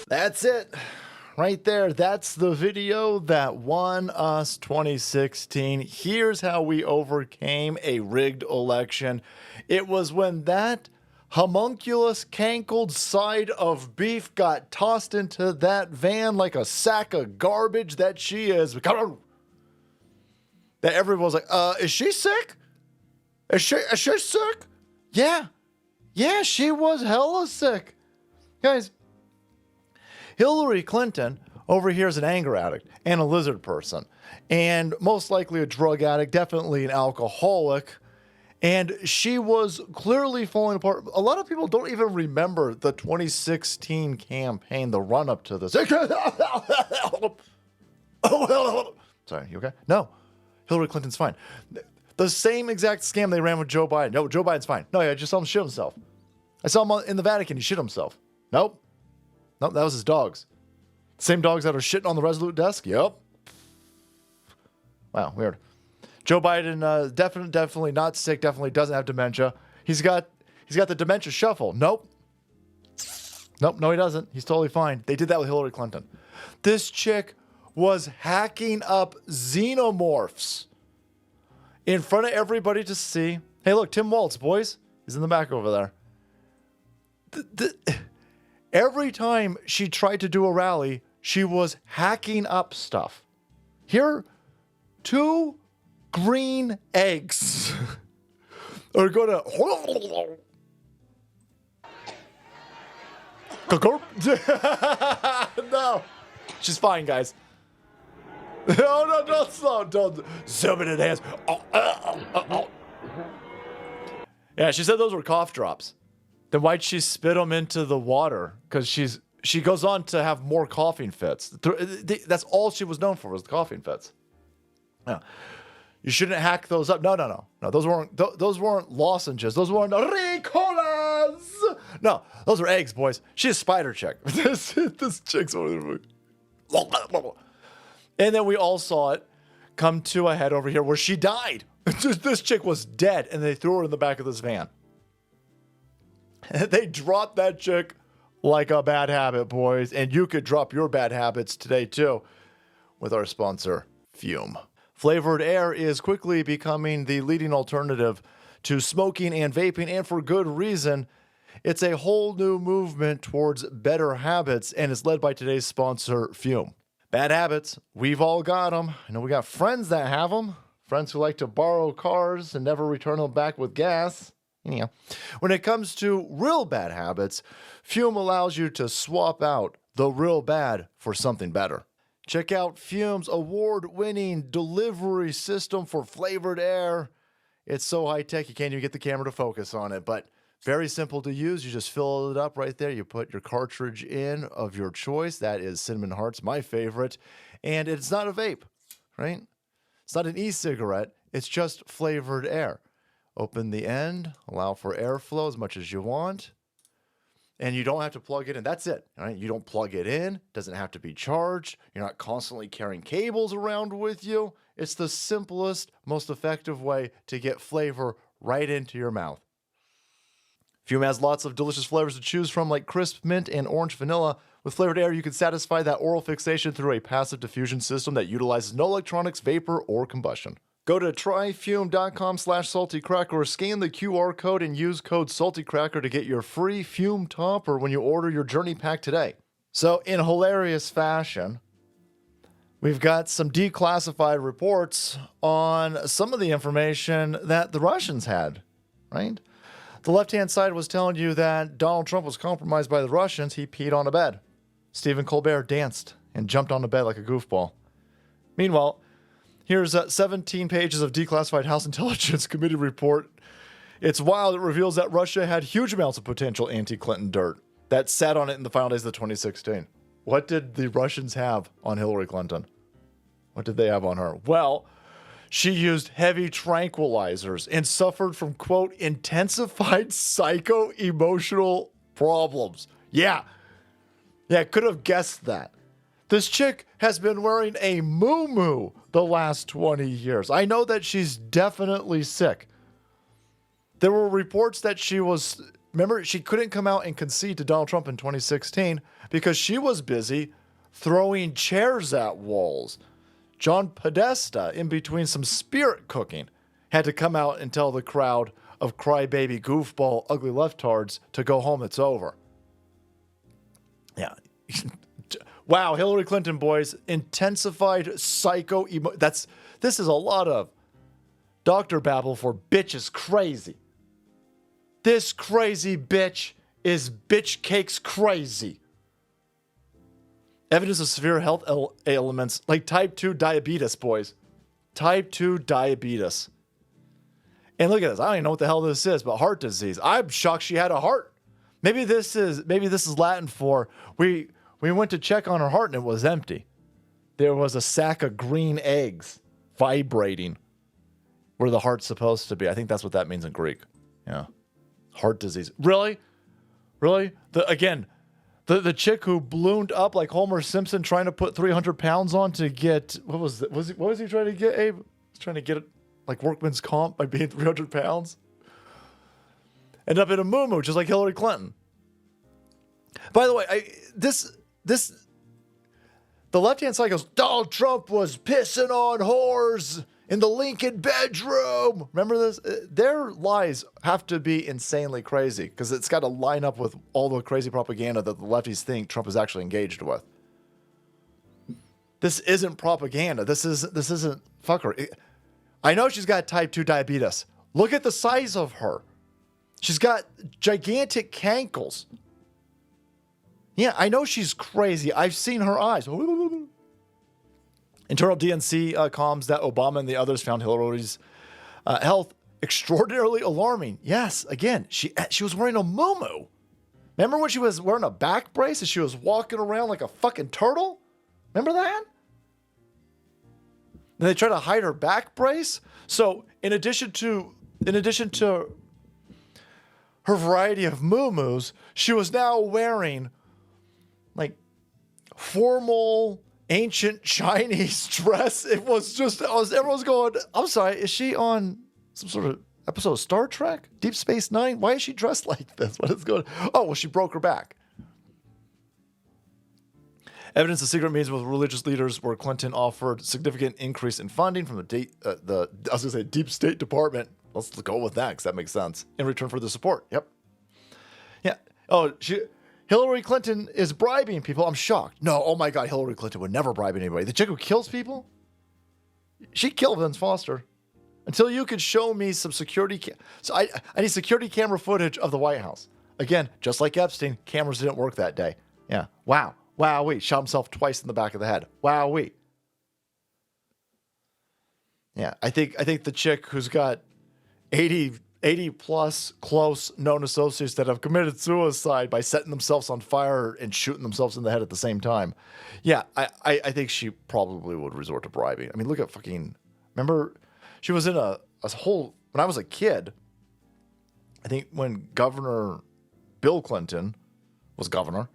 That's it. Right there. That's the video that won us 2016. Here's how we overcame a rigged election. It was when that homunculus cankled side of beef got tossed into that van like a sack of garbage that she is. That everyone was like, is she sick? Is she sick? Yeah. Yeah, she was hella sick. Guys, Hillary Clinton over here is an anger addict and a lizard person, and most likely a drug addict, definitely an alcoholic, and she was clearly falling apart. A lot of people don't even remember the 2016 campaign, the run-up to this. Sorry, you okay? No, Hillary Clinton's fine. The same exact scam they ran with Joe Biden. No, Joe Biden's fine. No, I just saw him shit himself. I saw him in the Vatican. He shit himself. Nope. Nope, that was his dogs. Same dogs that are shitting on the Resolute desk? Yep. Wow, weird. Joe Biden, definitely not sick, definitely doesn't have dementia. He's got the dementia shuffle. Nope. Nope, no he doesn't. He's totally fine. They did that with Hillary Clinton. This chick was hacking up xenomorphs in front of everybody to see. Hey, look, Tim Waltz, boys. He's in the back over there. Every time she tried to do a rally, she was hacking up stuff. Here, 2 green eggs are going to... No. She's fine, guys. No, don't slow. Don't zoom in hands. Yeah, she said those were cough drops. Then why'd she spit them into the water? Because she goes on to have more coughing fits. That's all she was known for, was the coughing fits. Yeah. You shouldn't hack those up. No. Those weren't lozenges. Those weren't Ricolas. No, those are eggs, boys. She's a spider chick. this chick's over there. And then we all saw it come to a head over here where she died. This chick was dead, and they threw her in the back of this van. They dropped that chick like a bad habit, boys. And you could drop your bad habits today, too, with our sponsor, Fume. Flavored air is quickly becoming the leading alternative to smoking and vaping, and for good reason. It's a whole new movement towards better habits, and it's led by today's sponsor, Fume. Bad habits, we've all got them. I know we got friends that have them. Friends who like to borrow cars and never return them back with gas. Yeah. When it comes to real bad habits, Fume allows you to swap out the real bad for something better. Check out Fume's award-winning delivery system for flavored air. It's so high-tech you can't even get the camera to focus on it, but very simple to use. You just fill it up right there. You put your cartridge in of your choice. That is Cinnamon Hearts, my favorite. And it's not a vape, right? It's not an e-cigarette. It's just flavored air. Open the end, allow for airflow as much as you want, and you don't have to plug it in. That's it, right? You don't plug it in. Doesn't have to be charged. You're not constantly carrying cables around with you. It's the simplest, most effective way to get flavor right into your mouth. Fume has lots of delicious flavors to choose from, like crisp mint and orange vanilla. With flavored air, you can satisfy that oral fixation through a passive diffusion system that utilizes no electronics, vapor, or combustion. Go to tryfume.com/saltycracker or scan the QR code and use code saltycracker to get your free Fume topper when you order your journey pack today. So in hilarious fashion, we've got some declassified reports on some of the information that the Russians had, right? The left-hand side was telling you that Donald Trump was compromised by the Russians. He peed on a bed. Stephen Colbert danced and jumped on the bed like a goofball. Meanwhile, here's 17 pages of declassified House Intelligence Committee report. It's wild. It reveals that Russia had huge amounts of potential anti-Clinton dirt that sat on it in the final days of 2016. What did the Russians have on Hillary Clinton? What did they have on her? Well, she used heavy tranquilizers and suffered from, quote, intensified psycho-emotional problems. Yeah, could have guessed that. This chick has been wearing a muumuu the last 20 years. I know that she's definitely sick. There were reports that she was, remember, she couldn't come out and concede to Donald Trump in 2016 because she was busy throwing chairs at walls. John Podesta, in between some spirit cooking, had to come out and tell the crowd of crybaby, goofball, ugly leftards to go home, it's over. Yeah. Wow, Hillary Clinton, boys, intensified psycho this is a lot of Dr. Babble for bitch is crazy. This crazy bitch is bitch cakes crazy. Evidence of severe health ailments like type 2 diabetes, boys. Type 2 diabetes. And look at this. I don't even know what the hell this is, but heart disease. I'm shocked she had a heart. Maybe this is Latin for we went to check on her heart and it was empty. There was a sack of green eggs vibrating where the heart's supposed to be. I think that's what that means in Greek. Yeah. Heart disease. Really? Really? The chick who ballooned up like Homer Simpson trying to put 300 pounds on to get, what was he trying to get, Abe? He's trying to get like workman's comp by being 300 pounds. End up in a muumuu, just like Hillary Clinton. By the way, the left-hand side goes, Donald Trump was pissing on whores in the Lincoln bedroom. Remember this? Their lies have to be insanely crazy because it's got to line up with all the crazy propaganda that the lefties think Trump is actually engaged with. This isn't propaganda. This isn't fucker. I know she's got type 2 diabetes. Look at the size of her. She's got gigantic cankles. Yeah, I know she's crazy. I've seen her eyes. Internal DNC comms that Obama and the others found Hillary's health extraordinarily alarming. Yes, again, she was wearing a muumuu. Remember when she was wearing a back brace and she was walking around like a fucking turtle? Remember that? And they tried to hide her back brace. So in addition to her variety of muumuus, she was now wearing like formal ancient Chinese dress. It was just, everyone's going, I'm sorry, is she on some sort of episode of Star Trek? Deep Space Nine? Why is she dressed like this? What is going on? Oh, well, she broke her back. Evidence of secret meetings with religious leaders where Clinton offered significant increase in funding from the Deep State Department. Let's go with that because that makes sense. In return for the support. Yep. Yeah. Oh, Hillary Clinton is bribing people. I'm shocked. No, oh my God, Hillary Clinton would never bribe anybody. The chick who kills people? She killed Vince Foster. Until you could show me some security. So I need security camera footage of the White House. Again, just like Epstein, cameras didn't work that day. Yeah. Wow. Wowee. Shot himself twice in the back of the head. Wowee. Yeah. I think the chick who's got 80 plus close known associates that have committed suicide by setting themselves on fire and shooting themselves in the head at the same time. Yeah, I think she probably would resort to bribing. I mean, look at remember, she was in a whole, when I was a kid, I think when Governor Bill Clinton was governor,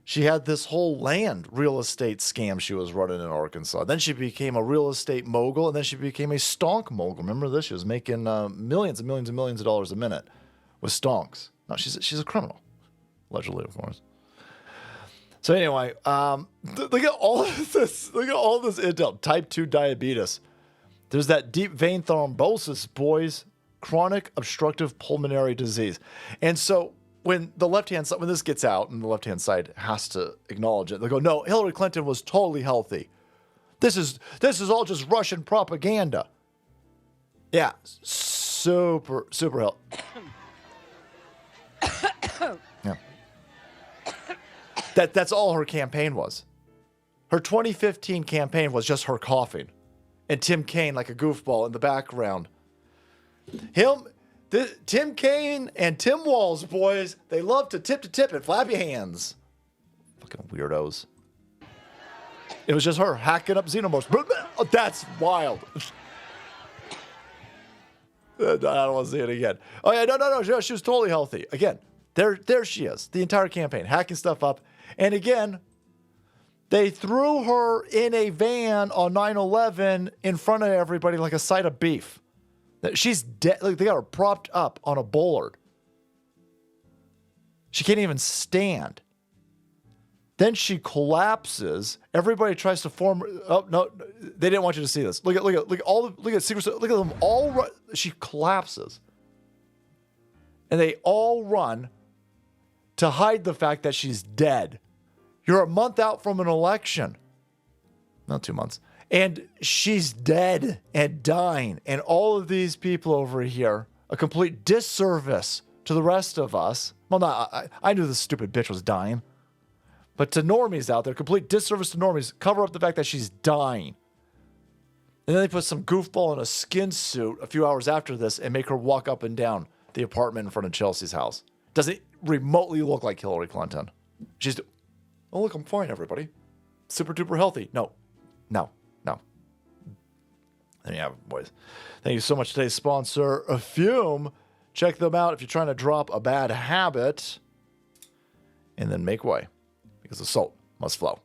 she had this whole land real estate scam she was running in Arkansas. Then she became a real estate mogul, and then she became a stonk mogul. Remember this? She was making millions and millions and millions of dollars a minute with stonks. No, she's a criminal, allegedly, of course. So anyway, look at all of this. Look at all this intel. Type 2 diabetes. There's that deep vein thrombosis, boys. Chronic obstructive pulmonary disease. And so when the left-hand side, when this gets out and the left-hand side has to acknowledge it, they go, no, Hillary Clinton was totally healthy. This is all just Russian propaganda. Yeah, super healthy. Yeah. That's all her campaign was. Her 2015 campaign was just her coughing. And Tim Kaine like a goofball in the background. Tim Kaine and Tim Walz, boys, they love to tip and flap your hands. Fucking weirdos. It was just her hacking up xenomorphs. Oh, that's wild. I don't want to see it again. Oh, yeah, no. She was totally healthy. Again, there she is. The entire campaign, hacking stuff up. And again, They threw her in a van on 9/11 in front of everybody like a side of beef. She's dead. Like, they got her propped up on a bollard. She can't even stand. Then she collapses. Everybody tries to form. Oh no, they didn't want you to see this. Look at Secret. Look at them all. She collapses, and they all run to hide the fact that she's dead. You're a month out from an election. Not 2 months. And she's dead and dying. And all of these people over here, a complete disservice to the rest of us. Well, I knew this stupid bitch was dying. But to normies out there, complete disservice to normies, cover up the fact that she's dying. And then they put some goofball in a skin suit a few hours after this and make her walk up and down the apartment in front of Chelsea's house. Doesn't remotely look like Hillary Clinton. She's, oh, look, I'm fine, everybody. Super duper healthy. No. There you have it, boys. Thank you so much. Today's sponsor, Fume. Check them out if you're trying to drop a bad habit. And then make way, because the salt must flow.